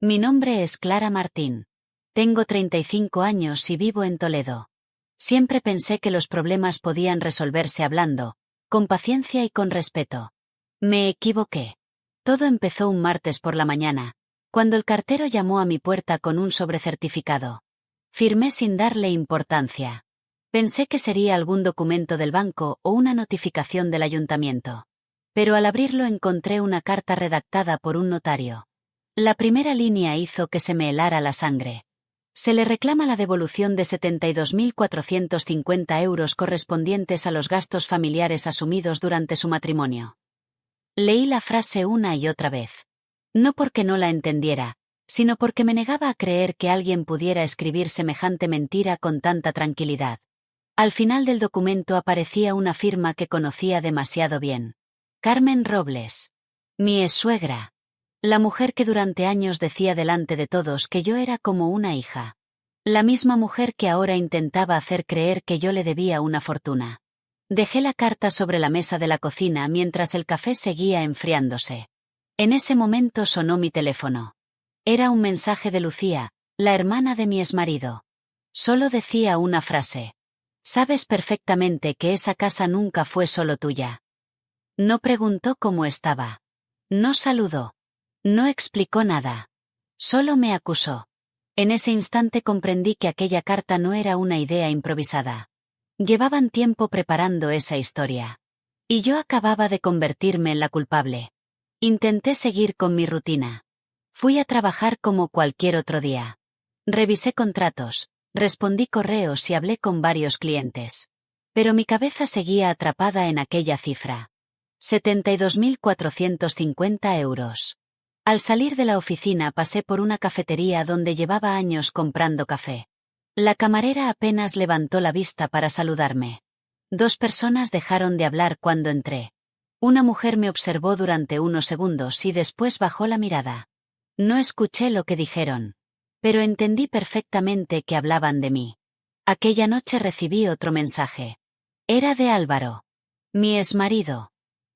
Mi nombre es Clara Martín. Tengo 35 años y vivo en Toledo. Siempre pensé que los problemas podían resolverse hablando, con paciencia y con respeto. Me equivoqué. Todo empezó un martes por la mañana, cuando el cartero llamó a mi puerta con un sobrecertificado. Firmé sin darle importancia. Pensé que sería algún documento del banco o una notificación del ayuntamiento. Pero al abrirlo encontré una carta redactada por un notario. La primera línea hizo que se me helara la sangre. Se le reclama la devolución de 72.450 euros correspondientes a los gastos familiares asumidos durante su matrimonio. Leí la frase una y otra vez. No porque no la entendiera, sino porque me negaba a creer que alguien pudiera escribir semejante mentira con tanta tranquilidad. Al final del documento aparecía una firma que conocía demasiado bien. Carmen Robles. Mi exsuegra. La mujer que durante años decía delante de todos que yo era como una hija. La misma mujer que ahora intentaba hacer creer que yo le debía una fortuna. Dejé la carta sobre la mesa de la cocina mientras el café seguía enfriándose. En ese momento sonó mi teléfono. Era un mensaje de Lucía, la hermana de mi exmarido. Solo decía una frase. Sabes perfectamente que esa casa nunca fue solo tuya. No preguntó cómo estaba. No saludó. No explicó nada. Solo me acusó. En ese instante comprendí que aquella carta no era una idea improvisada. Llevaban tiempo preparando esa historia. Y yo acababa de convertirme en la culpable. Intenté seguir con mi rutina. Fui a trabajar como cualquier otro día. Revisé contratos, respondí correos y hablé con varios clientes. Pero mi cabeza seguía atrapada en aquella cifra. 72.450 euros. Al salir de la oficina pasé por una cafetería donde llevaba años comprando café. La camarera apenas levantó la vista para saludarme. Dos personas dejaron de hablar cuando entré. Una mujer me observó durante unos segundos y después bajó la mirada. No escuché lo que dijeron. Pero entendí perfectamente que hablaban de mí. Aquella noche recibí otro mensaje. Era de Álvaro. Mi exmarido.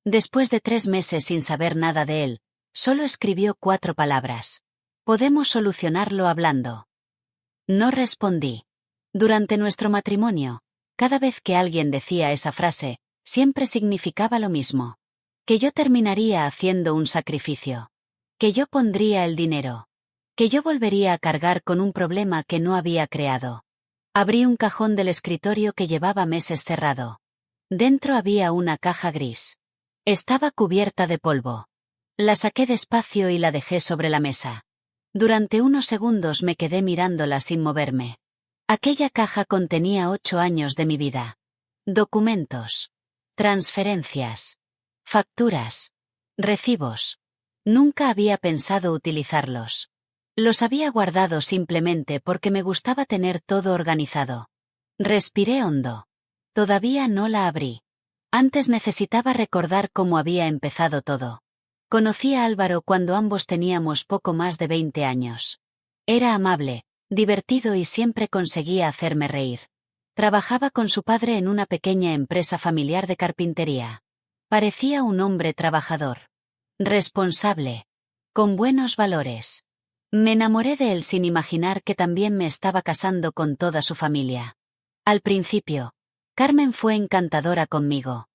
Después de 3 meses sin saber nada de él, solo escribió 4 palabras. Podemos solucionarlo hablando. No respondí. Durante nuestro matrimonio, cada vez que alguien decía esa frase, siempre significaba lo mismo. Que yo terminaría haciendo un sacrificio. Que yo pondría el dinero. Que yo volvería a cargar con un problema que no había creado. Abrí un cajón del escritorio que llevaba meses cerrado. Dentro había una caja gris. Estaba cubierta de polvo. La saqué despacio y la dejé sobre la mesa. Durante unos segundos me quedé mirándola sin moverme. Aquella caja contenía 8 años de mi vida. Documentos. Transferencias. Facturas. Recibos. Nunca había pensado utilizarlos. Los había guardado simplemente porque me gustaba tener todo organizado. Respiré hondo. Todavía no la abrí. Antes necesitaba recordar cómo había empezado todo. Conocí a Álvaro cuando ambos teníamos poco más de 20 años. Era amable, divertido y siempre conseguía hacerme reír. Trabajaba con su padre en una pequeña empresa familiar de carpintería. Parecía un hombre trabajador. Responsable. Con buenos valores. Me enamoré de él sin imaginar que también me estaba casando con toda su familia. Al principio, Carmen fue encantadora conmigo.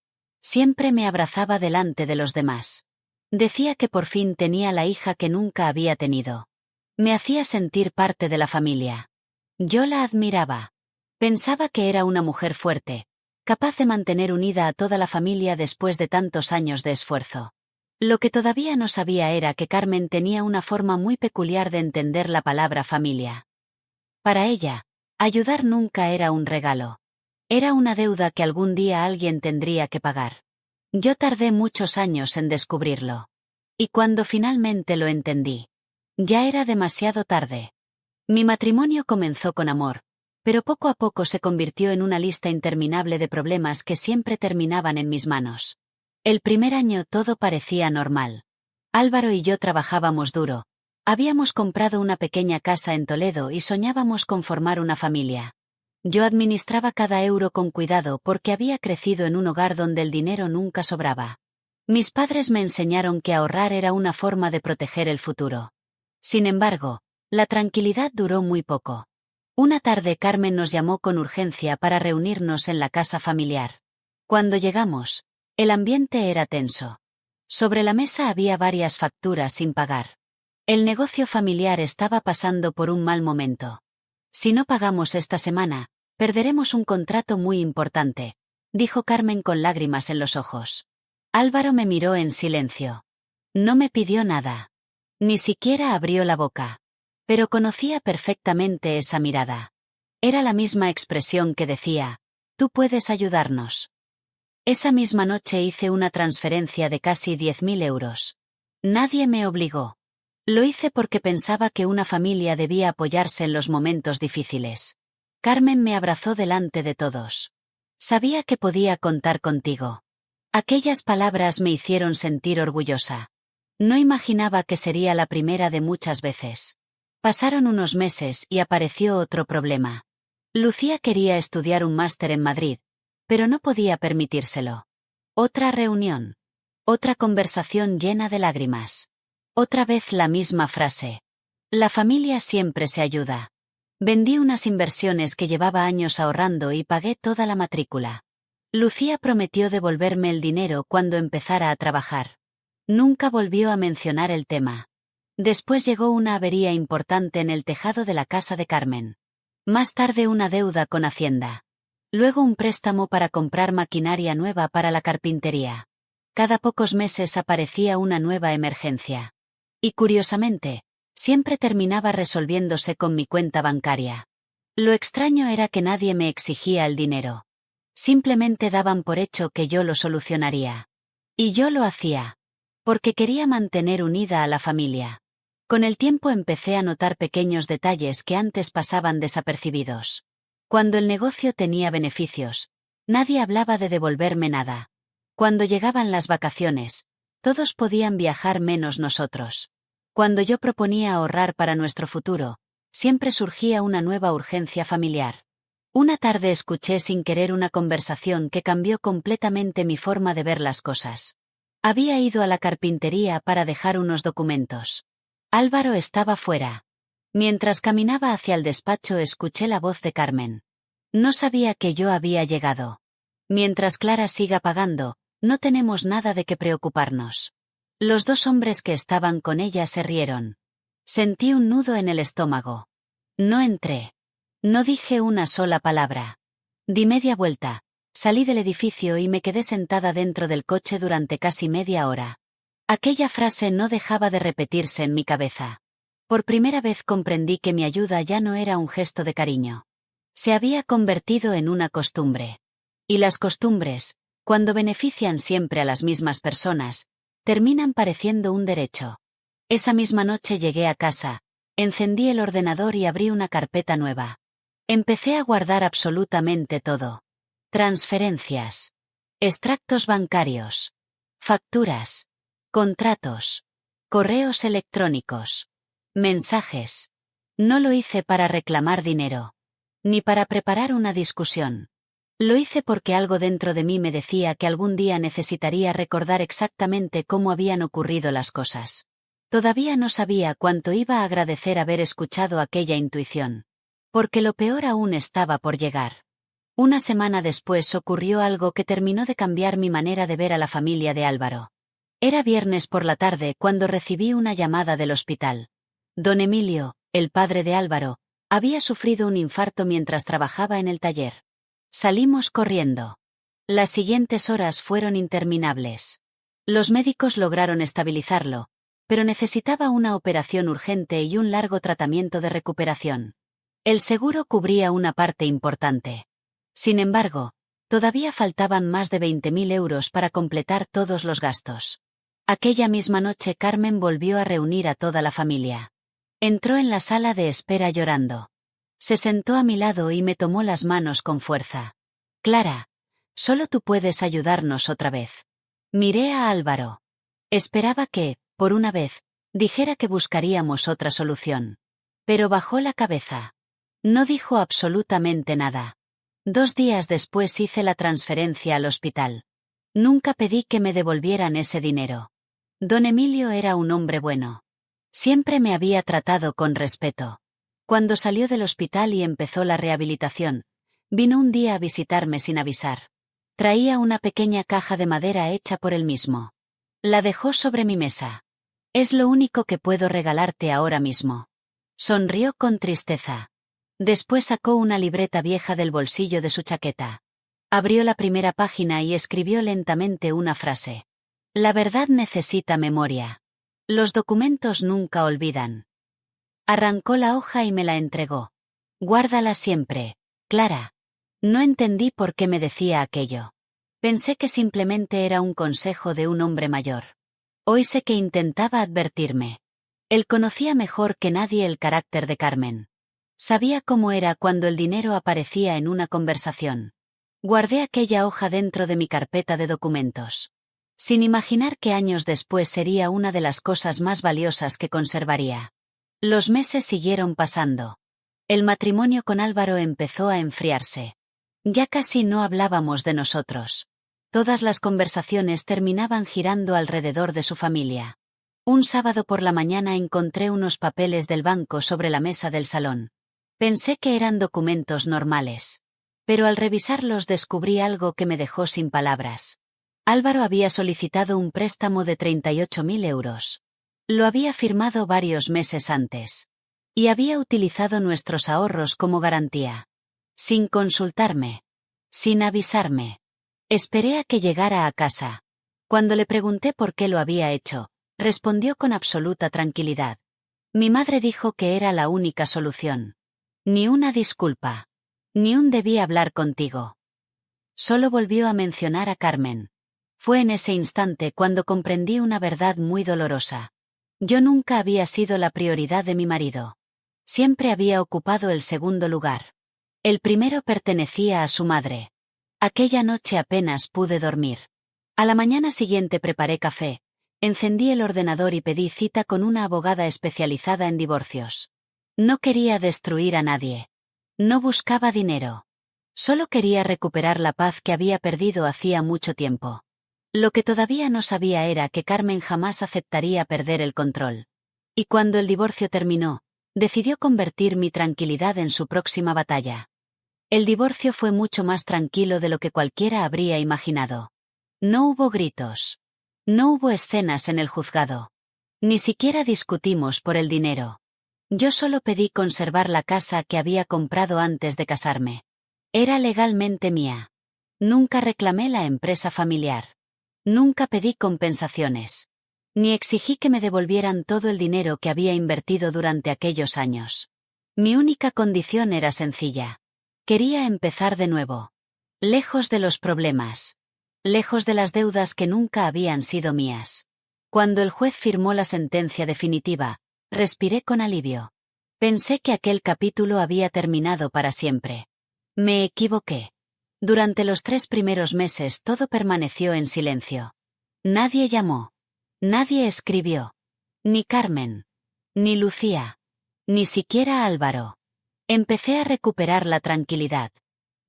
Siempre me abrazaba delante de los demás. Decía que por fin tenía la hija que nunca había tenido. Me hacía sentir parte de la familia. Yo la admiraba. Pensaba que era una mujer fuerte, capaz de mantener unida a toda la familia después de tantos años de esfuerzo. Lo que todavía no sabía era que Carmen tenía una forma muy peculiar de entender la palabra familia. Para ella, ayudar nunca era un regalo. Era una deuda que algún día alguien tendría que pagar. Yo tardé muchos años en descubrirlo. Y cuando finalmente lo entendí, ya era demasiado tarde. Mi matrimonio comenzó con amor, pero poco a poco se convirtió en una lista interminable de problemas que siempre terminaban en mis manos. El primer año todo parecía normal. Álvaro y yo trabajábamos duro. Habíamos comprado una pequeña casa en Toledo y soñábamos con formar una familia. Yo administraba cada euro con cuidado porque había crecido en un hogar donde el dinero nunca sobraba. Mis padres me enseñaron que ahorrar era una forma de proteger el futuro. Sin embargo, la tranquilidad duró muy poco. Una tarde Carmen nos llamó con urgencia para reunirnos en la casa familiar. Cuando llegamos, el ambiente era tenso. Sobre la mesa había varias facturas sin pagar. El negocio familiar estaba pasando por un mal momento. Si no pagamos esta semana, perderemos un contrato muy importante, dijo Carmen con lágrimas en los ojos. Álvaro me miró en silencio. No me pidió nada. Ni siquiera abrió la boca. Pero conocía perfectamente esa mirada. Era la misma expresión que decía, tú puedes ayudarnos. Esa misma noche hice una transferencia de casi 10.000 euros. Nadie me obligó. Lo hice porque pensaba que una familia debía apoyarse en los momentos difíciles. Carmen me abrazó delante de todos. Sabía que podía contar contigo. Aquellas palabras me hicieron sentir orgullosa. No imaginaba que sería la primera de muchas veces. Pasaron unos meses y apareció otro problema. Lucía quería estudiar un máster en Madrid, pero no podía permitírselo. Otra reunión. Otra conversación llena de lágrimas. Otra vez la misma frase. La familia siempre se ayuda. Vendí unas inversiones que llevaba años ahorrando y pagué toda la matrícula. Lucía prometió devolverme el dinero cuando empezara a trabajar. Nunca volvió a mencionar el tema. Después llegó una avería importante en el tejado de la casa de Carmen. Más tarde una deuda con Hacienda. Luego un préstamo para comprar maquinaria nueva para la carpintería. Cada pocos meses aparecía una nueva emergencia. Y curiosamente, siempre terminaba resolviéndose con mi cuenta bancaria. Lo extraño era que nadie me exigía el dinero. Simplemente daban por hecho que yo lo solucionaría. Y yo lo hacía. Porque quería mantener unida a la familia. Con el tiempo empecé a notar pequeños detalles que antes pasaban desapercibidos. Cuando el negocio tenía beneficios, nadie hablaba de devolverme nada. Cuando llegaban las vacaciones, todos podían viajar menos nosotros. Cuando yo proponía ahorrar para nuestro futuro, siempre surgía una nueva urgencia familiar. Una tarde escuché sin querer una conversación que cambió completamente mi forma de ver las cosas. Había ido a la carpintería para dejar unos documentos. Álvaro estaba fuera. Mientras caminaba hacia el despacho escuché la voz de Carmen. No sabía que yo había llegado. Mientras Clara siga pagando, no tenemos nada de qué preocuparnos. Los dos hombres que estaban con ella se rieron. Sentí un nudo en el estómago. No entré. No dije una sola palabra. Di media vuelta, salí del edificio y me quedé sentada dentro del coche durante casi media hora. Aquella frase no dejaba de repetirse en mi cabeza. Por primera vez comprendí que mi ayuda ya no era un gesto de cariño. Se había convertido en una costumbre. Y las costumbres, cuando benefician siempre a las mismas personas, terminan pareciendo un derecho. Esa misma noche llegué a casa, encendí el ordenador y abrí una carpeta nueva. Empecé a guardar absolutamente todo. Transferencias. Extractos bancarios. Facturas. Contratos. Correos electrónicos. Mensajes. No lo hice para reclamar dinero. Ni para preparar una discusión. Lo hice porque algo dentro de mí me decía que algún día necesitaría recordar exactamente cómo habían ocurrido las cosas. Todavía no sabía cuánto iba a agradecer haber escuchado aquella intuición. Porque lo peor aún estaba por llegar. Una semana después ocurrió algo que terminó de cambiar mi manera de ver a la familia de Álvaro. Era viernes por la tarde cuando recibí una llamada del hospital. Don Emilio, el padre de Álvaro, había sufrido un infarto mientras trabajaba en el taller. Salimos corriendo. Las siguientes horas fueron interminables. Los médicos lograron estabilizarlo, pero necesitaba una operación urgente y un largo tratamiento de recuperación. El seguro cubría una parte importante. Sin embargo, todavía faltaban más de 20.000 euros para completar todos los gastos. Aquella misma noche Carmen volvió a reunir a toda la familia. Entró en la sala de espera llorando. Se sentó a mi lado y me tomó las manos con fuerza. Clara, solo tú puedes ayudarnos otra vez. Miré a Álvaro. Esperaba que, por una vez, dijera que buscaríamos otra solución. Pero bajó la cabeza. No dijo absolutamente nada. 2 días después hice la transferencia al hospital. Nunca pedí que me devolvieran ese dinero. Don Emilio era un hombre bueno. Siempre me había tratado con respeto. Cuando salió del hospital y empezó la rehabilitación, vino un día a visitarme sin avisar. Traía una pequeña caja de madera hecha por él mismo. La dejó sobre mi mesa. Es lo único que puedo regalarte ahora mismo. Sonrió con tristeza. Después sacó una libreta vieja del bolsillo de su chaqueta. Abrió la primera página y escribió lentamente una frase. La verdad necesita memoria. Los documentos nunca olvidan. Arrancó la hoja y me la entregó. Guárdala siempre, Clara. No entendí por qué me decía aquello. Pensé que simplemente era un consejo de un hombre mayor. Hoy sé que intentaba advertirme. Él conocía mejor que nadie el carácter de Carmen. Sabía cómo era cuando el dinero aparecía en una conversación. Guardé aquella hoja dentro de mi carpeta de documentos, sin imaginar que años después sería una de las cosas más valiosas que conservaría. Los meses siguieron pasando. El matrimonio con Álvaro empezó a enfriarse. Ya casi no hablábamos de nosotros. Todas las conversaciones terminaban girando alrededor de su familia. Un sábado por la mañana encontré unos papeles del banco sobre la mesa del salón. Pensé que eran documentos normales. Pero al revisarlos descubrí algo que me dejó sin palabras. Álvaro había solicitado un préstamo de 38.000 euros. Lo había firmado varios meses antes. Y había utilizado nuestros ahorros como garantía. Sin consultarme. Sin avisarme. Esperé a que llegara a casa. Cuando le pregunté por qué lo había hecho, respondió con absoluta tranquilidad. Mi madre dijo que era la única solución. Ni una disculpa. Ni un debí hablar contigo. Solo volvió a mencionar a Carmen. Fue en ese instante cuando comprendí una verdad muy dolorosa. Yo nunca había sido la prioridad de mi marido. Siempre había ocupado el segundo lugar. El primero pertenecía a su madre. Aquella noche apenas pude dormir. A la mañana siguiente preparé café, encendí el ordenador y pedí cita con una abogada especializada en divorcios. No quería destruir a nadie. No buscaba dinero. Solo quería recuperar la paz que había perdido hacía mucho tiempo. Lo que todavía no sabía era que Carmen jamás aceptaría perder el control. Y cuando el divorcio terminó, decidió convertir mi tranquilidad en su próxima batalla. El divorcio fue mucho más tranquilo de lo que cualquiera habría imaginado. No hubo gritos. No hubo escenas en el juzgado. Ni siquiera discutimos por el dinero. Yo solo pedí conservar la casa que había comprado antes de casarme. Era legalmente mía. Nunca reclamé la empresa familiar. Nunca pedí compensaciones. Ni exigí que me devolvieran todo el dinero que había invertido durante aquellos años. Mi única condición era sencilla. Quería empezar de nuevo. Lejos de los problemas. Lejos de las deudas que nunca habían sido mías. Cuando el juez firmó la sentencia definitiva, respiré con alivio. Pensé que aquel capítulo había terminado para siempre. Me equivoqué. Durante los 3 primeros meses todo permaneció en silencio. Nadie llamó. Nadie escribió. Ni Carmen. Ni Lucía. Ni siquiera Álvaro. Empecé a recuperar la tranquilidad.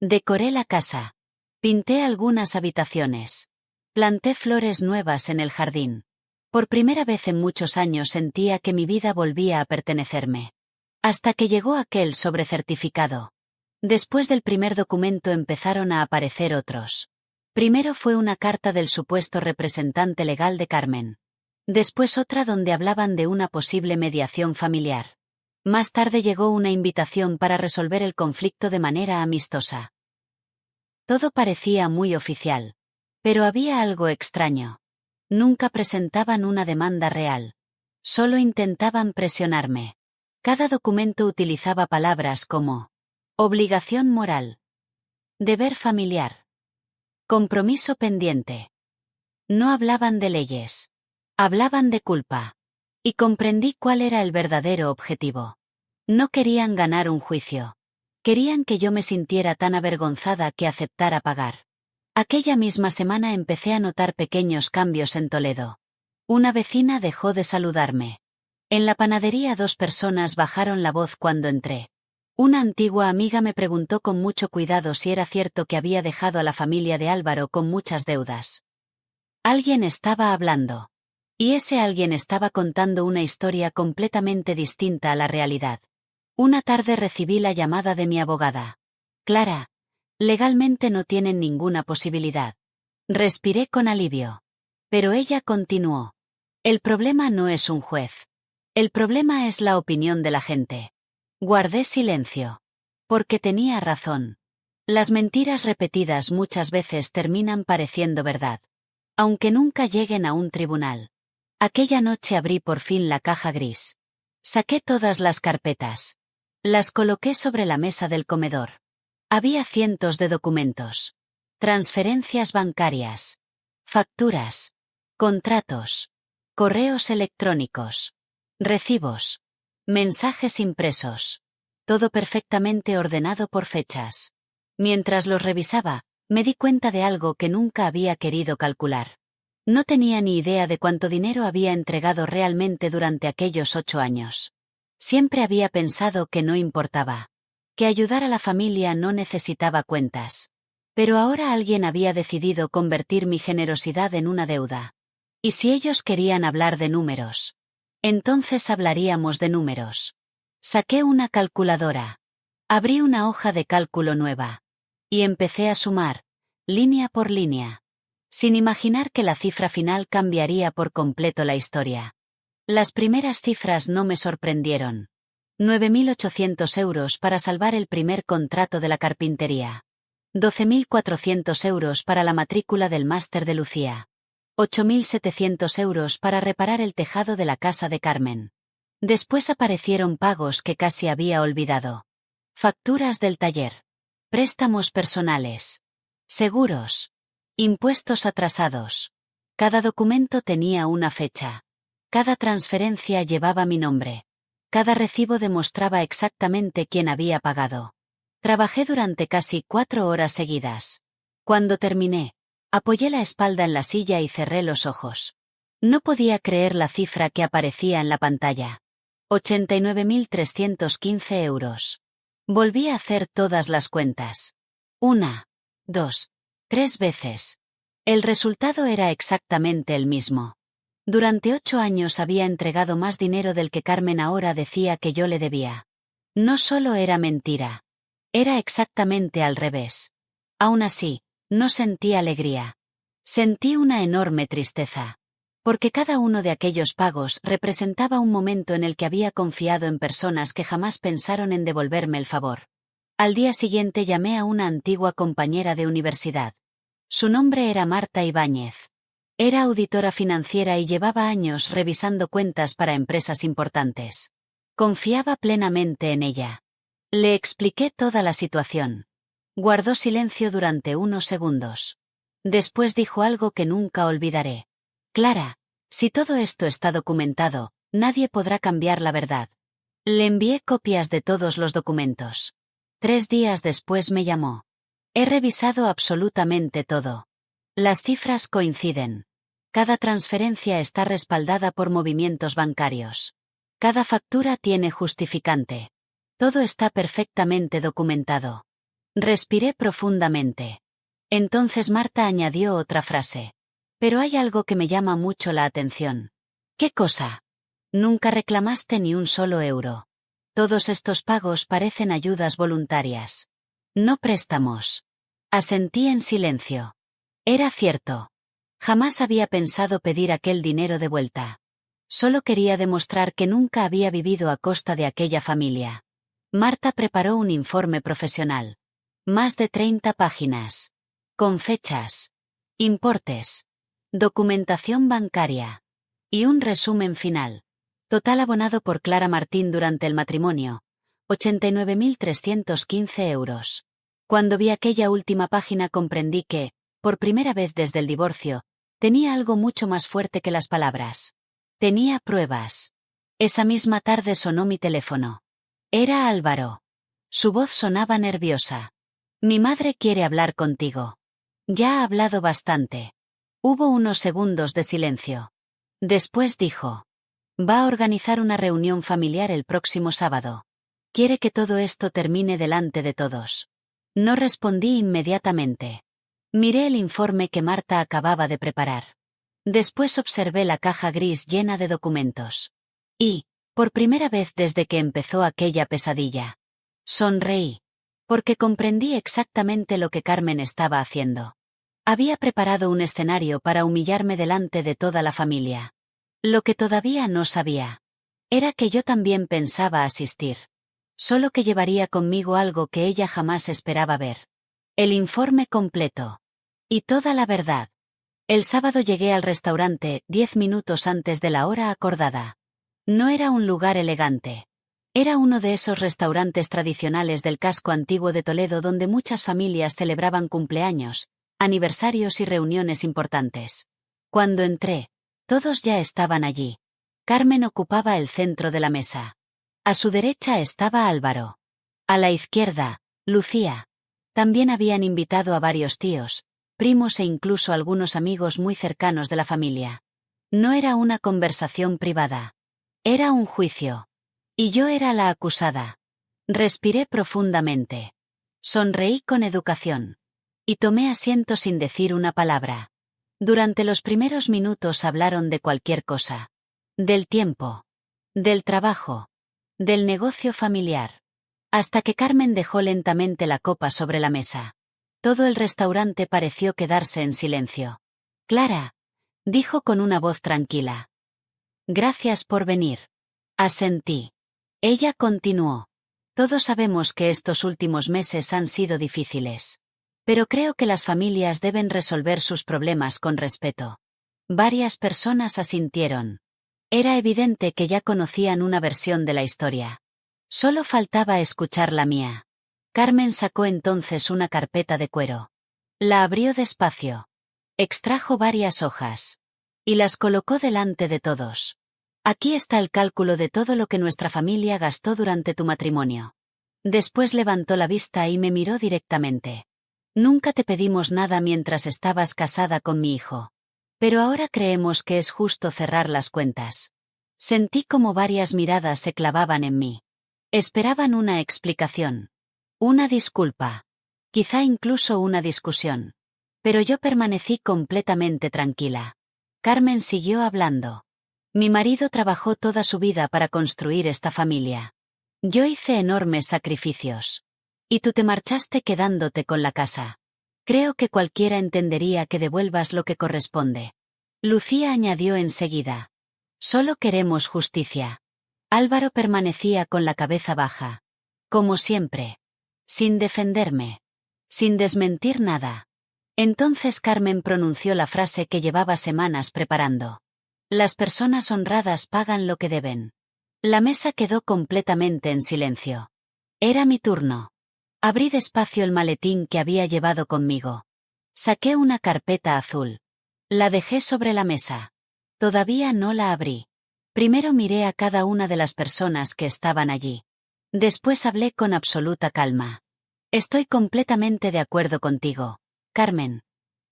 Decoré la casa. Pinté algunas habitaciones. Planté flores nuevas en el jardín. Por primera vez en muchos años sentía que mi vida volvía a pertenecerme. Hasta que llegó aquel sobrecertificado. Después del primer documento empezaron a aparecer otros. Primero fue una carta del supuesto representante legal de Carmen. Después otra donde hablaban de una posible mediación familiar. Más tarde llegó una invitación para resolver el conflicto de manera amistosa. Todo parecía muy oficial. Pero había algo extraño. Nunca presentaban una demanda real. Solo intentaban presionarme. Cada documento utilizaba palabras como obligación moral, deber familiar, compromiso pendiente. No hablaban de leyes. Hablaban de culpa. Y comprendí cuál era el verdadero objetivo. No querían ganar un juicio. Querían que yo me sintiera tan avergonzada que aceptara pagar. Aquella misma semana empecé a notar pequeños cambios en Toledo. Una vecina dejó de saludarme. En la panadería 2 personas bajaron la voz cuando entré. Una antigua amiga me preguntó con mucho cuidado si era cierto que había dejado a la familia de Álvaro con muchas deudas. Alguien estaba hablando. Y ese alguien estaba contando una historia completamente distinta a la realidad. Una tarde recibí la llamada de mi abogada. Clara, legalmente no tienen ninguna posibilidad. Respiré con alivio. Pero ella continuó. El problema no es un juez. El problema es la opinión de la gente. Guardé silencio. Porque tenía razón. Las mentiras repetidas muchas veces terminan pareciendo verdad. Aunque nunca lleguen a un tribunal. Aquella noche abrí por fin la caja gris. Saqué todas las carpetas. Las coloqué sobre la mesa del comedor. Había cientos de documentos. Transferencias bancarias. Facturas. Contratos. Correos electrónicos. Recibos. Mensajes impresos. Todo perfectamente ordenado por fechas. Mientras los revisaba, me di cuenta de algo que nunca había querido calcular. No tenía ni idea de cuánto dinero había entregado realmente durante aquellos 8 años. Siempre había pensado que no importaba. Que ayudar a la familia no necesitaba cuentas. Pero ahora alguien había decidido convertir mi generosidad en una deuda. ¿Y si ellos querían hablar de números? Entonces hablaríamos de números. Saqué una calculadora. Abrí una hoja de cálculo nueva. Y empecé a sumar, línea por línea. Sin imaginar que la cifra final cambiaría por completo la historia. Las primeras cifras no me sorprendieron. 9.800 euros para salvar el primer contrato de la carpintería. 12.400 euros para la matrícula del máster de Lucía. 8.700 euros para reparar el tejado de la casa de Carmen. Después aparecieron pagos que casi había olvidado. Facturas del taller. Préstamos personales. Seguros. Impuestos atrasados. Cada documento tenía una fecha. Cada transferencia llevaba mi nombre. Cada recibo demostraba exactamente quién había pagado. Trabajé durante casi 4 horas seguidas. Cuando terminé, apoyé la espalda en la silla y cerré los ojos. No podía creer la cifra que aparecía en la pantalla. 89.315 euros. Volví a hacer todas las cuentas. 1, 2, 3 veces. El resultado era exactamente el mismo. Durante 8 años había entregado más dinero del que Carmen ahora decía que yo le debía. No solo era mentira. Era exactamente al revés. Aún así, no sentí alegría. Sentí una enorme tristeza. Porque cada uno de aquellos pagos representaba un momento en el que había confiado en personas que jamás pensaron en devolverme el favor. Al día siguiente llamé a una antigua compañera de universidad. Su nombre era Marta Ibáñez. Era auditora financiera y llevaba años revisando cuentas para empresas importantes. Confiaba plenamente en ella. Le expliqué toda la situación. Guardó silencio durante unos segundos. Después dijo algo que nunca olvidaré. Clara, si todo esto está documentado, nadie podrá cambiar la verdad. Le envié copias de todos los documentos. 3 días después me llamó. He revisado absolutamente todo. Las cifras coinciden. Cada transferencia está respaldada por movimientos bancarios. Cada factura tiene justificante. Todo está perfectamente documentado. Respiré profundamente. Entonces Marta añadió otra frase. Pero hay algo que me llama mucho la atención. ¿Qué cosa? Nunca reclamaste ni un solo euro. Todos estos pagos parecen ayudas voluntarias. No préstamos. Asentí en silencio. Era cierto. Jamás había pensado pedir aquel dinero de vuelta. Solo quería demostrar que nunca había vivido a costa de aquella familia. Marta preparó un informe profesional. Más de 30 páginas. Con fechas. Importes. Documentación bancaria. Y un resumen final. Total abonado por Clara Martín durante el matrimonio. 89.315 euros. Cuando vi aquella última página comprendí que, por primera vez desde el divorcio, tenía algo mucho más fuerte que las palabras. Tenía pruebas. Esa misma tarde sonó mi teléfono. Era Álvaro. Su voz sonaba nerviosa. Mi madre quiere hablar contigo. Ya ha hablado bastante. Hubo unos segundos de silencio. Después dijo. Va a organizar una reunión familiar el próximo sábado. Quiere que todo esto termine delante de todos. No respondí inmediatamente. Miré el informe que Marta acababa de preparar. Después observé la caja gris llena de documentos. Y, por primera vez desde que empezó aquella pesadilla, sonreí, porque comprendí exactamente lo que Carmen estaba haciendo. Había preparado un escenario para humillarme delante de toda la familia. Lo que todavía no sabía era que yo también pensaba asistir. Solo que llevaría conmigo algo que ella jamás esperaba ver. El informe completo. Y toda la verdad. El sábado llegué al restaurante 10 minutos antes de la hora acordada. No era un lugar elegante. Era uno de esos restaurantes tradicionales del casco antiguo de Toledo donde muchas familias celebraban cumpleaños, aniversarios y reuniones importantes. Cuando entré, todos ya estaban allí. Carmen ocupaba el centro de la mesa. A su derecha estaba Álvaro. A la izquierda, Lucía. También habían invitado a varios tíos, primos e incluso algunos amigos muy cercanos de la familia. No era una conversación privada. Era un juicio. Y yo era la acusada. Respiré profundamente. Sonreí con educación. Y tomé asiento sin decir una palabra. Durante los primeros minutos hablaron de cualquier cosa. Del tiempo. Del trabajo. Del negocio familiar. Hasta que Carmen dejó lentamente la copa sobre la mesa. Todo el restaurante pareció quedarse en silencio. Clara, dijo con una voz tranquila. Gracias por venir. Asentí. Ella continuó. Todos sabemos que estos últimos meses han sido difíciles. Pero creo que las familias deben resolver sus problemas con respeto. Varias personas asintieron. Era evidente que ya conocían una versión de la historia. Solo faltaba escuchar la mía. Carmen sacó entonces una carpeta de cuero. La abrió despacio. Extrajo varias hojas. Y las colocó delante de todos. Aquí está el cálculo de todo lo que nuestra familia gastó durante tu matrimonio. Después levantó la vista y me miró directamente. Nunca te pedimos nada mientras estabas casada con mi hijo. Pero ahora creemos que es justo cerrar las cuentas. Sentí como varias miradas se clavaban en mí. Esperaban una explicación. Una disculpa. Quizá incluso una discusión. Pero yo permanecí completamente tranquila. Carmen siguió hablando. Mi marido trabajó toda su vida para construir esta familia. Yo hice enormes sacrificios. Y tú te marchaste quedándote con la casa. Creo que cualquiera entendería que devuelvas lo que corresponde. Lucía añadió enseguida. Solo queremos justicia. Álvaro permanecía con la cabeza baja. Como siempre. Sin defenderme. Sin desmentir nada. Entonces Carmen pronunció la frase que llevaba semanas preparando. Las personas honradas pagan lo que deben. La mesa quedó completamente en silencio. Era mi turno. Abrí despacio el maletín que había llevado conmigo. Saqué una carpeta azul. La dejé sobre la mesa. Todavía no la abrí. Primero miré a cada una de las personas que estaban allí. Después hablé con absoluta calma. Estoy completamente de acuerdo contigo, Carmen.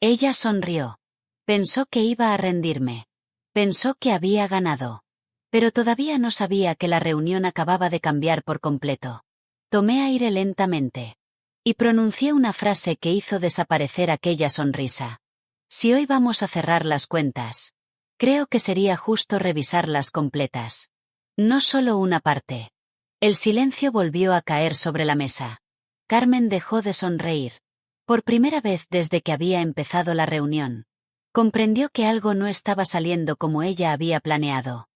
Ella sonrió. Pensó que iba a rendirme. Pensó que había ganado. Pero todavía no sabía que la reunión acababa de cambiar por completo. Tomé aire lentamente. Y pronuncié una frase que hizo desaparecer aquella sonrisa. Si hoy vamos a cerrar las cuentas, creo que sería justo revisarlas completas. No solo una parte. El silencio volvió a caer sobre la mesa. Carmen dejó de sonreír. Por primera vez desde que había empezado la reunión. Comprendió que algo no estaba saliendo como ella había planeado.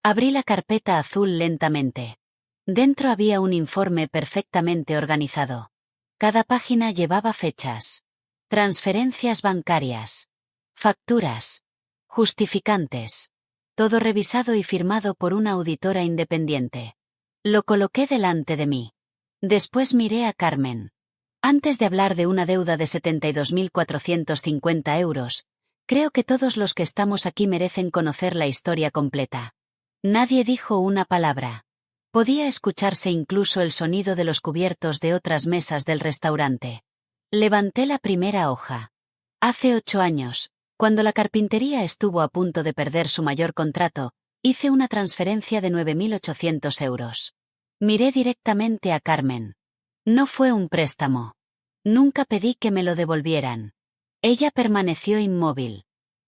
Abrí la carpeta azul lentamente. Dentro había un informe perfectamente organizado. Cada página llevaba fechas. Transferencias bancarias. Facturas. Justificantes. Todo revisado y firmado por una auditora independiente. Lo coloqué delante de mí. Después miré a Carmen. Antes de hablar de una deuda de 72.450 euros, creo que todos los que estamos aquí merecen conocer la historia completa. Nadie dijo una palabra. Podía escucharse incluso el sonido de los cubiertos de otras mesas del restaurante. Levanté la primera hoja. Hace 8 años, cuando la carpintería estuvo a punto de perder su mayor contrato, hice una transferencia de 9.800 euros. Miré directamente a Carmen. No fue un préstamo. Nunca pedí que me lo devolvieran. Ella permaneció inmóvil.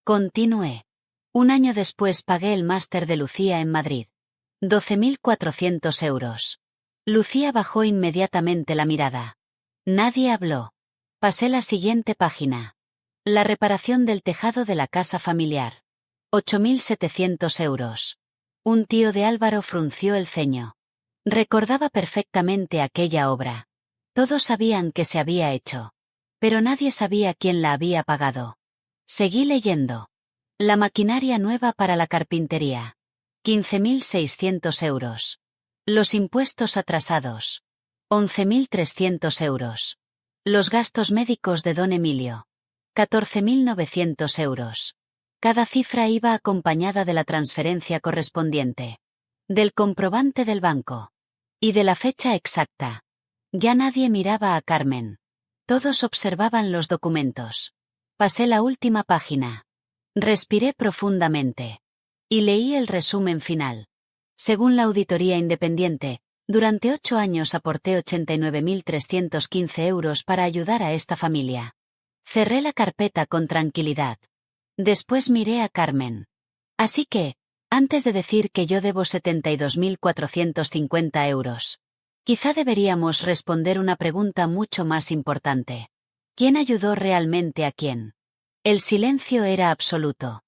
Continué. Un año después pagué el máster de Lucía en Madrid. 12.400 euros. Lucía bajó inmediatamente la mirada. Nadie habló. Pasé la siguiente página. La reparación del tejado de la casa familiar. 8.700 euros. Un tío de Álvaro frunció el ceño. Recordaba perfectamente aquella obra. Todos sabían que se había hecho. Pero nadie sabía quién la había pagado. Seguí leyendo. La maquinaria nueva para la carpintería. 15.600 euros. Los impuestos atrasados. 11.300 euros. Los gastos médicos de don Emilio. 14.900 euros. Cada cifra iba acompañada de la transferencia correspondiente. Del comprobante del banco. Y de la fecha exacta. Ya nadie miraba a Carmen. Todos observaban los documentos. Pasé la última página. Respiré profundamente. Y leí el resumen final. Según la auditoría independiente, durante 8 años aporté 89.315 euros para ayudar a esta familia. Cerré la carpeta con tranquilidad. Después miré a Carmen. Así que, antes de decir que yo debo 72.450 euros, quizá deberíamos responder una pregunta mucho más importante. ¿Quién ayudó realmente a quién? El silencio era absoluto.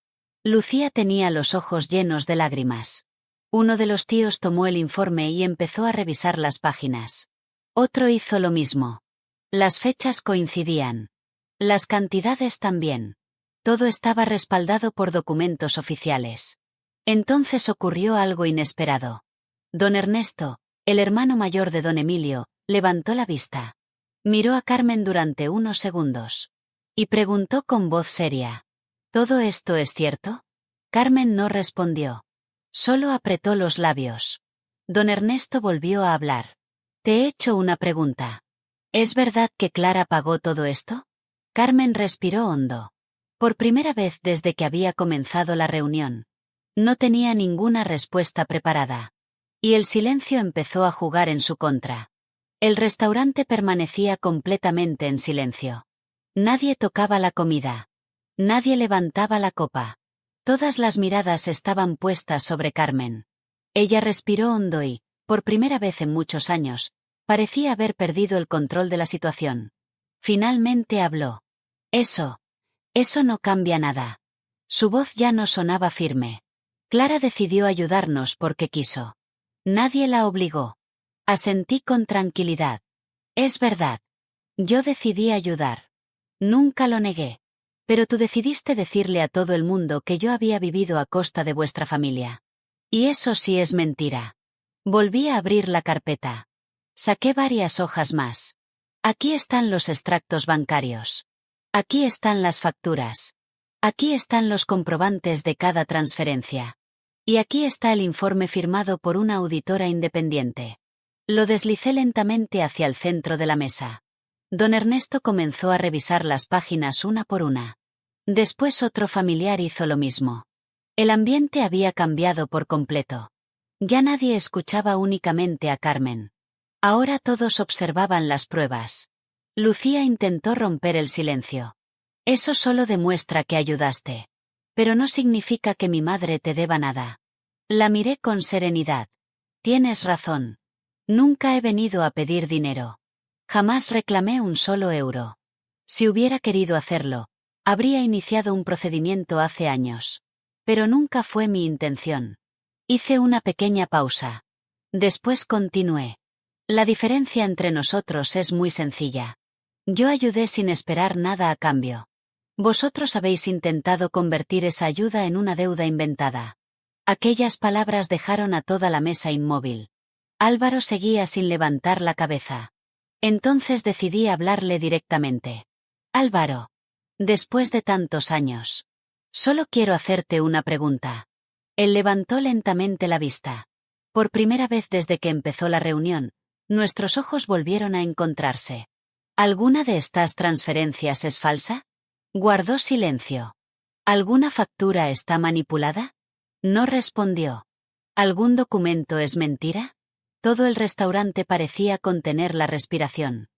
Lucía tenía los ojos llenos de lágrimas. Uno de los tíos tomó el informe y empezó a revisar las páginas. Otro hizo lo mismo. Las fechas coincidían. Las cantidades también. Todo estaba respaldado por documentos oficiales. Entonces ocurrió algo inesperado. Don Ernesto, el hermano mayor de don Emilio, levantó la vista. Miró a Carmen durante unos segundos. Y preguntó con voz seria. ¿Todo esto es cierto? Carmen no respondió. Solo apretó los labios. Don Ernesto volvió a hablar. Te he hecho una pregunta. ¿Es verdad que Clara pagó todo esto? Carmen respiró hondo. Por primera vez desde que había comenzado la reunión. No tenía ninguna respuesta preparada. Y el silencio empezó a jugar en su contra. El restaurante permanecía completamente en silencio. Nadie tocaba la comida. Nadie levantaba la copa. Todas las miradas estaban puestas sobre Carmen. Ella respiró hondo y, por primera vez en muchos años, parecía haber perdido el control de la situación. Finalmente habló. Eso no cambia nada. Su voz ya no sonaba firme. Clara decidió ayudarnos porque quiso. Nadie la obligó. Asentí con tranquilidad. Es verdad. Yo decidí ayudar. Nunca lo negué. Pero tú decidiste decirle a todo el mundo que yo había vivido a costa de vuestra familia. Y eso sí es mentira. Volví a abrir la carpeta. Saqué varias hojas más. Aquí están los extractos bancarios. Aquí están las facturas. Aquí están los comprobantes de cada transferencia. Y aquí está el informe firmado por una auditora independiente. Lo deslicé lentamente hacia el centro de la mesa. Don Ernesto comenzó a revisar las páginas una por una. Después otro familiar hizo lo mismo. El ambiente había cambiado por completo. Ya nadie escuchaba únicamente a Carmen. Ahora todos observaban las pruebas. Lucía intentó romper el silencio. Eso solo demuestra que ayudaste. Pero no significa que mi madre te deba nada. La miré con serenidad. Tienes razón. Nunca he venido a pedir dinero. Jamás reclamé un solo euro. Si hubiera querido hacerlo, habría iniciado un procedimiento hace años. Pero nunca fue mi intención. Hice una pequeña pausa. Después continué. La diferencia entre nosotros es muy sencilla. Yo ayudé sin esperar nada a cambio. Vosotros habéis intentado convertir esa ayuda en una deuda inventada. Aquellas palabras dejaron a toda la mesa inmóvil. Álvaro seguía sin levantar la cabeza. Entonces decidí hablarle directamente. Álvaro. Después de tantos años. Solo quiero hacerte una pregunta. Él levantó lentamente la vista. Por primera vez desde que empezó la reunión, nuestros ojos volvieron a encontrarse. ¿Alguna de estas transferencias es falsa? Guardó silencio. ¿Alguna factura está manipulada? No respondió. ¿Algún documento es mentira? Todo el restaurante parecía contener la respiración.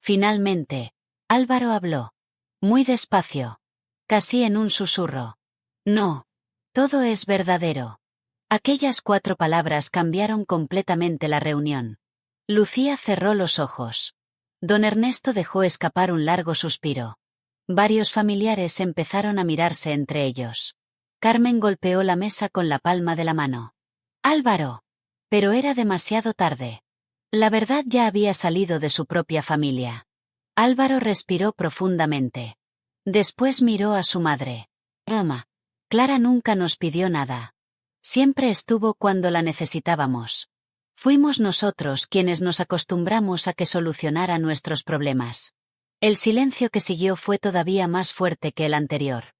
Finalmente, Álvaro habló. Muy despacio. Casi en un susurro. No. Todo es verdadero. Aquellas 4 palabras cambiaron completamente la reunión. Lucía cerró los ojos. Don Ernesto dejó escapar un largo suspiro. Varios familiares empezaron a mirarse entre ellos. Carmen golpeó la mesa con la palma de la mano. ¡Álvaro! Pero era demasiado tarde. La verdad ya había salido de su propia familia. Álvaro respiró profundamente. Después miró a su madre. Mamá. Clara nunca nos pidió nada. Siempre estuvo cuando la necesitábamos. Fuimos nosotros quienes nos acostumbramos a que solucionara nuestros problemas. El silencio que siguió fue todavía más fuerte que el anterior.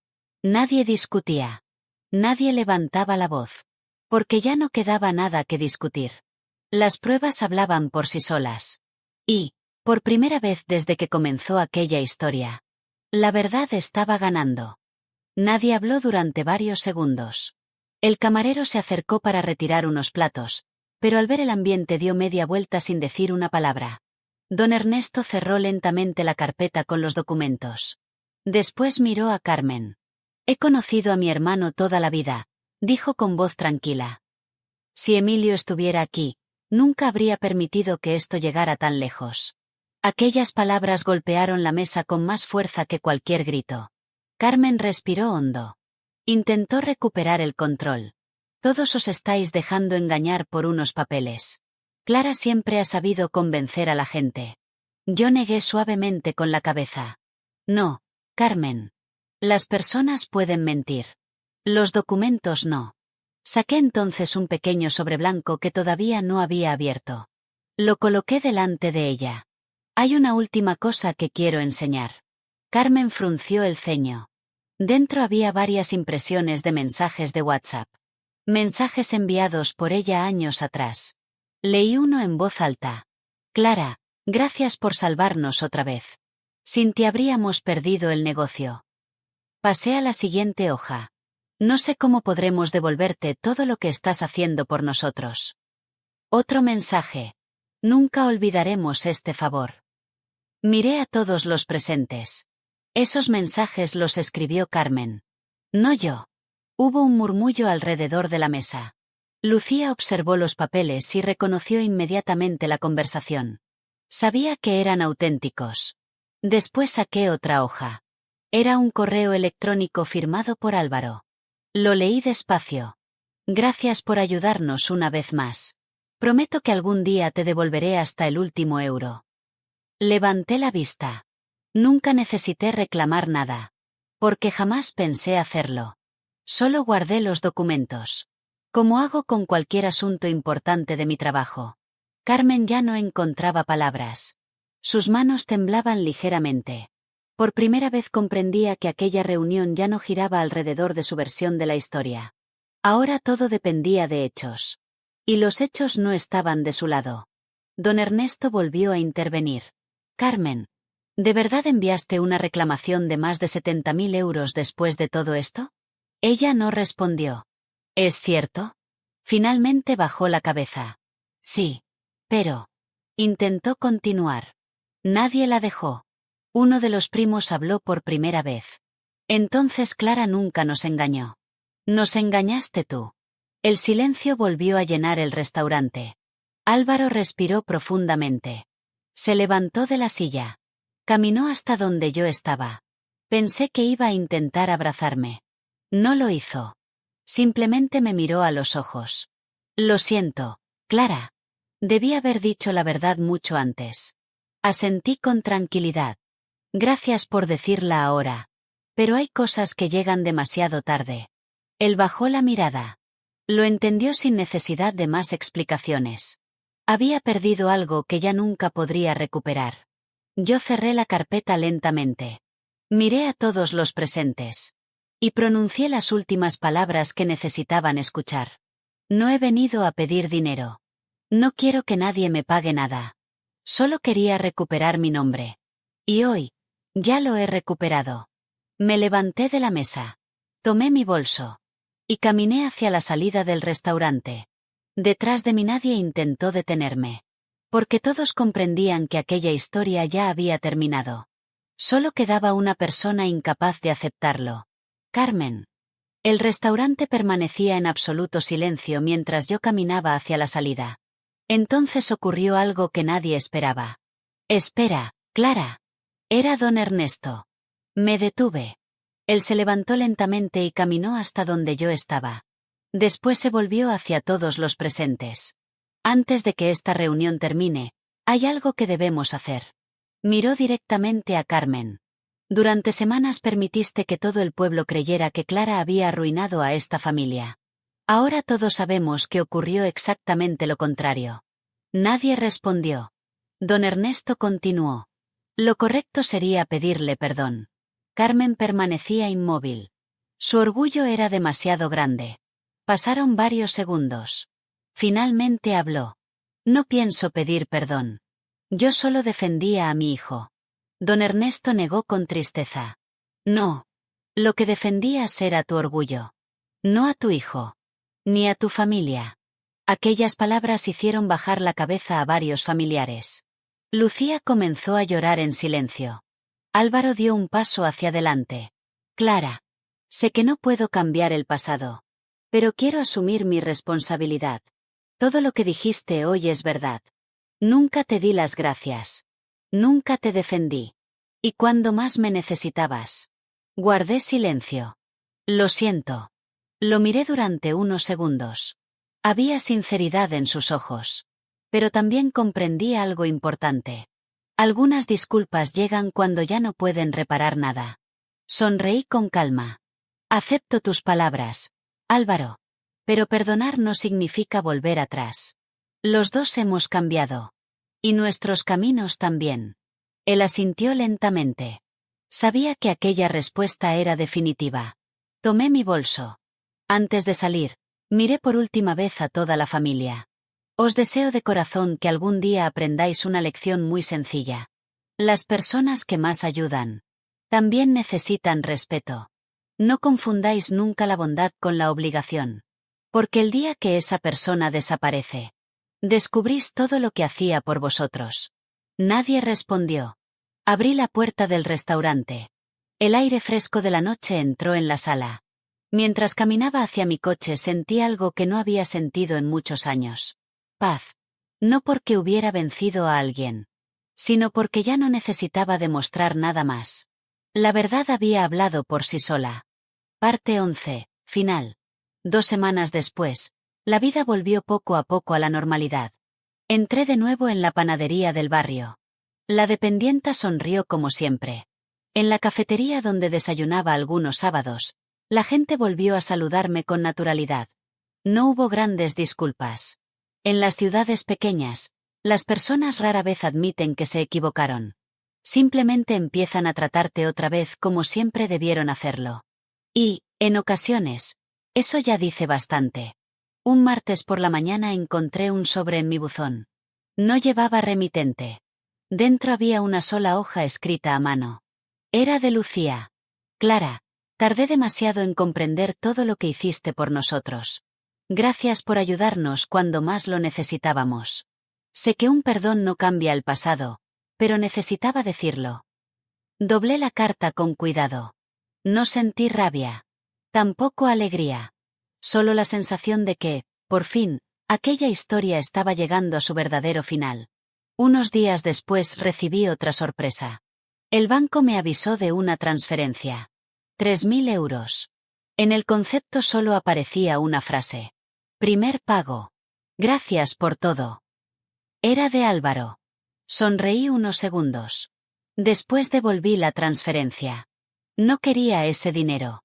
Nadie discutía. Nadie levantaba la voz. Porque ya no quedaba nada que discutir. Las pruebas hablaban por sí solas. Y, por primera vez desde que comenzó aquella historia, la verdad estaba ganando. Nadie habló durante varios segundos. El camarero se acercó para retirar unos platos, pero al ver el ambiente dio media vuelta sin decir una palabra. Don Ernesto cerró lentamente la carpeta con los documentos. Después miró a Carmen. He conocido a mi hermano toda la vida, dijo con voz tranquila. Si Emilio estuviera aquí, nunca habría permitido que esto llegara tan lejos. Aquellas palabras golpearon la mesa con más fuerza que cualquier grito. Carmen respiró hondo. Intentó recuperar el control. Todos os estáis dejando engañar por unos papeles. Clara siempre ha sabido convencer a la gente. Yo negué suavemente con la cabeza. No, Carmen. Las personas pueden mentir. Los documentos no. Saqué entonces un pequeño sobre blanco que todavía no había abierto. Lo coloqué delante de ella. Hay una última cosa que quiero enseñar. Carmen frunció el ceño. Dentro había varias impresiones de mensajes de WhatsApp. Mensajes enviados por ella años atrás. Leí uno en voz alta. Clara, gracias por salvarnos otra vez. Sin ti habríamos perdido el negocio. Pasé a la siguiente hoja. No sé cómo podremos devolverte todo lo que estás haciendo por nosotros. Otro mensaje. Nunca olvidaremos este favor. Miré a todos los presentes. Esos mensajes los escribió Carmen. No yo. Hubo un murmullo alrededor de la mesa. Lucía observó los papeles y reconoció inmediatamente la conversación. Sabía que eran auténticos. Después saqué otra hoja. Era un correo electrónico firmado por Álvaro. Lo leí despacio. Gracias por ayudarnos una vez más. Prometo que algún día te devolveré hasta el último euro. Levanté la vista. Nunca necesité reclamar nada. Porque jamás pensé hacerlo. Solo guardé los documentos. Como hago con cualquier asunto importante de mi trabajo. Carmen ya no encontraba palabras. Sus manos temblaban ligeramente. Por primera vez comprendía que aquella reunión ya no giraba alrededor de su versión de la historia. Ahora todo dependía de hechos. Y los hechos no estaban de su lado. Don Ernesto volvió a intervenir. Carmen, ¿de verdad enviaste una reclamación de más de 70.000 euros después de todo esto? Ella no respondió. ¿Es cierto? Finalmente bajó la cabeza. Sí. Pero. Intentó continuar. Nadie la dejó. Uno de los primos habló por primera vez. Entonces Clara nunca nos engañó. Nos engañaste tú. El silencio volvió a llenar el restaurante. Álvaro respiró profundamente. Se levantó de la silla. Caminó hasta donde yo estaba. Pensé que iba a intentar abrazarme. No lo hizo. Simplemente me miró a los ojos. Lo siento, Clara. Debí haber dicho la verdad mucho antes. Asentí con tranquilidad. Gracias por decirla ahora. Pero hay cosas que llegan demasiado tarde. Él bajó la mirada. Lo entendió sin necesidad de más explicaciones. Había perdido algo que ya nunca podría recuperar. Yo cerré la carpeta lentamente. Miré a todos los presentes. Y pronuncié las últimas palabras que necesitaban escuchar. No he venido a pedir dinero. No quiero que nadie me pague nada. Solo quería recuperar mi nombre. Y hoy, ya lo he recuperado. Me levanté de la mesa. Tomé mi bolso. Y caminé hacia la salida del restaurante. Detrás de mí nadie intentó detenerme. Porque todos comprendían que aquella historia ya había terminado. Solo quedaba una persona incapaz de aceptarlo. Carmen. El restaurante permanecía en absoluto silencio mientras yo caminaba hacia la salida. Entonces ocurrió algo que nadie esperaba. «Espera, Clara». Era don Ernesto. Me detuve. Él se levantó lentamente y caminó hasta donde yo estaba. Después se volvió hacia todos los presentes. «Antes de que esta reunión termine, hay algo que debemos hacer». Miró directamente a Carmen. «Durante semanas permitiste que todo el pueblo creyera que Clara había arruinado a esta familia. Ahora todos sabemos que ocurrió exactamente lo contrario». Nadie respondió. Don Ernesto continuó. «Lo correcto sería pedirle perdón». Carmen permanecía inmóvil. Su orgullo era demasiado grande. Pasaron varios segundos. Finalmente habló. «No pienso pedir perdón. Yo solo defendía a mi hijo». Don Ernesto negó con tristeza. «No. Lo que defendías era tu orgullo. No a tu hijo. Ni a tu familia». Aquellas palabras hicieron bajar la cabeza a varios familiares. Lucía comenzó a llorar en silencio. Álvaro dio un paso hacia adelante. «Clara. Sé que no puedo cambiar el pasado. Pero quiero asumir mi responsabilidad. Todo lo que dijiste hoy es verdad. Nunca te di las gracias. Nunca te defendí. Y cuando más me necesitabas. Guardé silencio. Lo siento». Lo miré durante unos segundos. Había sinceridad en sus ojos. Pero también comprendí algo importante. Algunas disculpas llegan cuando ya no pueden reparar nada. Sonreí con calma. «Acepto tus palabras, Álvaro. Pero perdonar no significa volver atrás. Los dos hemos cambiado. Y nuestros caminos también». Él asintió lentamente. Sabía que aquella respuesta era definitiva. Tomé mi bolso. Antes de salir, miré por última vez a toda la familia. «Os deseo de corazón que algún día aprendáis una lección muy sencilla. Las personas que más ayudan también necesitan respeto. No confundáis nunca la bondad con la obligación. Porque el día que esa persona desaparece, descubrís todo lo que hacía por vosotros». Nadie respondió. Abrí la puerta del restaurante. El aire fresco de la noche entró en la sala. Mientras caminaba hacia mi coche sentí algo que no había sentido en muchos años. Paz. No porque hubiera vencido a alguien, sino porque ya no necesitaba demostrar nada más. La verdad había hablado por sí sola. Parte 11. Final. 2 semanas después, la vida volvió poco a poco a la normalidad. Entré de nuevo en la panadería del barrio. La dependienta sonrió como siempre. En la cafetería donde desayunaba algunos sábados, la gente volvió a saludarme con naturalidad. No hubo grandes disculpas. En las ciudades pequeñas, las personas rara vez admiten que se equivocaron. Simplemente empiezan a tratarte otra vez como siempre debieron hacerlo. Y, en ocasiones, eso ya dice bastante. Un martes por la mañana encontré un sobre en mi buzón. No llevaba remitente. Dentro había una sola hoja escrita a mano. Era de Lucía. «Clara, tardé demasiado en comprender todo lo que hiciste por nosotros. Gracias por ayudarnos cuando más lo necesitábamos. Sé que un perdón no cambia el pasado, pero necesitaba decirlo». Doblé la carta con cuidado. No sentí rabia. Tampoco alegría. Solo la sensación de que, por fin, aquella historia estaba llegando a su verdadero final. Unos días después recibí otra sorpresa. El banco me avisó de una transferencia. 3.000 euros. En el concepto solo aparecía una frase. «Primer pago. Gracias por todo». Era de Álvaro. Sonreí unos segundos. Después devolví la transferencia. No quería ese dinero.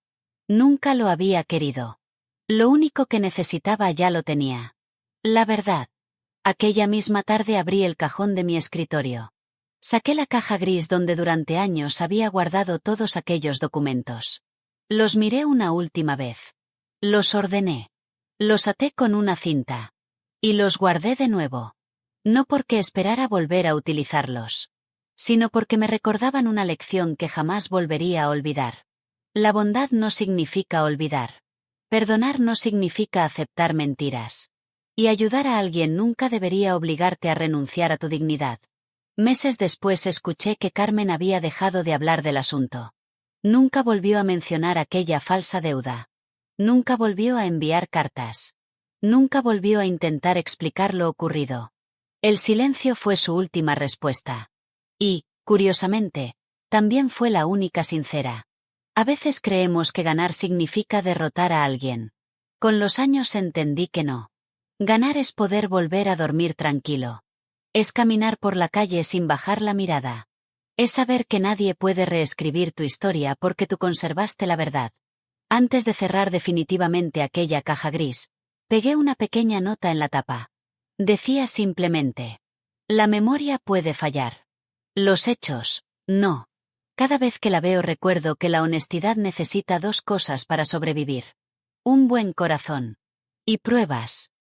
Nunca lo había querido. Lo único que necesitaba ya lo tenía. La verdad. Aquella misma tarde abrí el cajón de mi escritorio. Saqué la caja gris donde durante años había guardado todos aquellos documentos. Los miré una última vez. Los ordené. Los até con una cinta. Y los guardé de nuevo. No porque esperara volver a utilizarlos, sino porque me recordaban una lección que jamás volvería a olvidar. La bondad no significa olvidar. Perdonar no significa aceptar mentiras. Y ayudar a alguien nunca debería obligarte a renunciar a tu dignidad. Meses después escuché que Carmen había dejado de hablar del asunto. Nunca volvió a mencionar aquella falsa deuda. Nunca volvió a enviar cartas. Nunca volvió a intentar explicar lo ocurrido. El silencio fue su última respuesta. Y, curiosamente, también fue la única sincera. A veces creemos que ganar significa derrotar a alguien. Con los años entendí que no. Ganar es poder volver a dormir tranquilo. Es caminar por la calle sin bajar la mirada. Es saber que nadie puede reescribir tu historia porque tú conservaste la verdad. Antes de cerrar definitivamente aquella caja gris, pegué una pequeña nota en la tapa. Decía simplemente: la memoria puede fallar. Los hechos, no. Cada vez que la veo recuerdo que la honestidad necesita dos cosas para sobrevivir: un buen corazón y pruebas.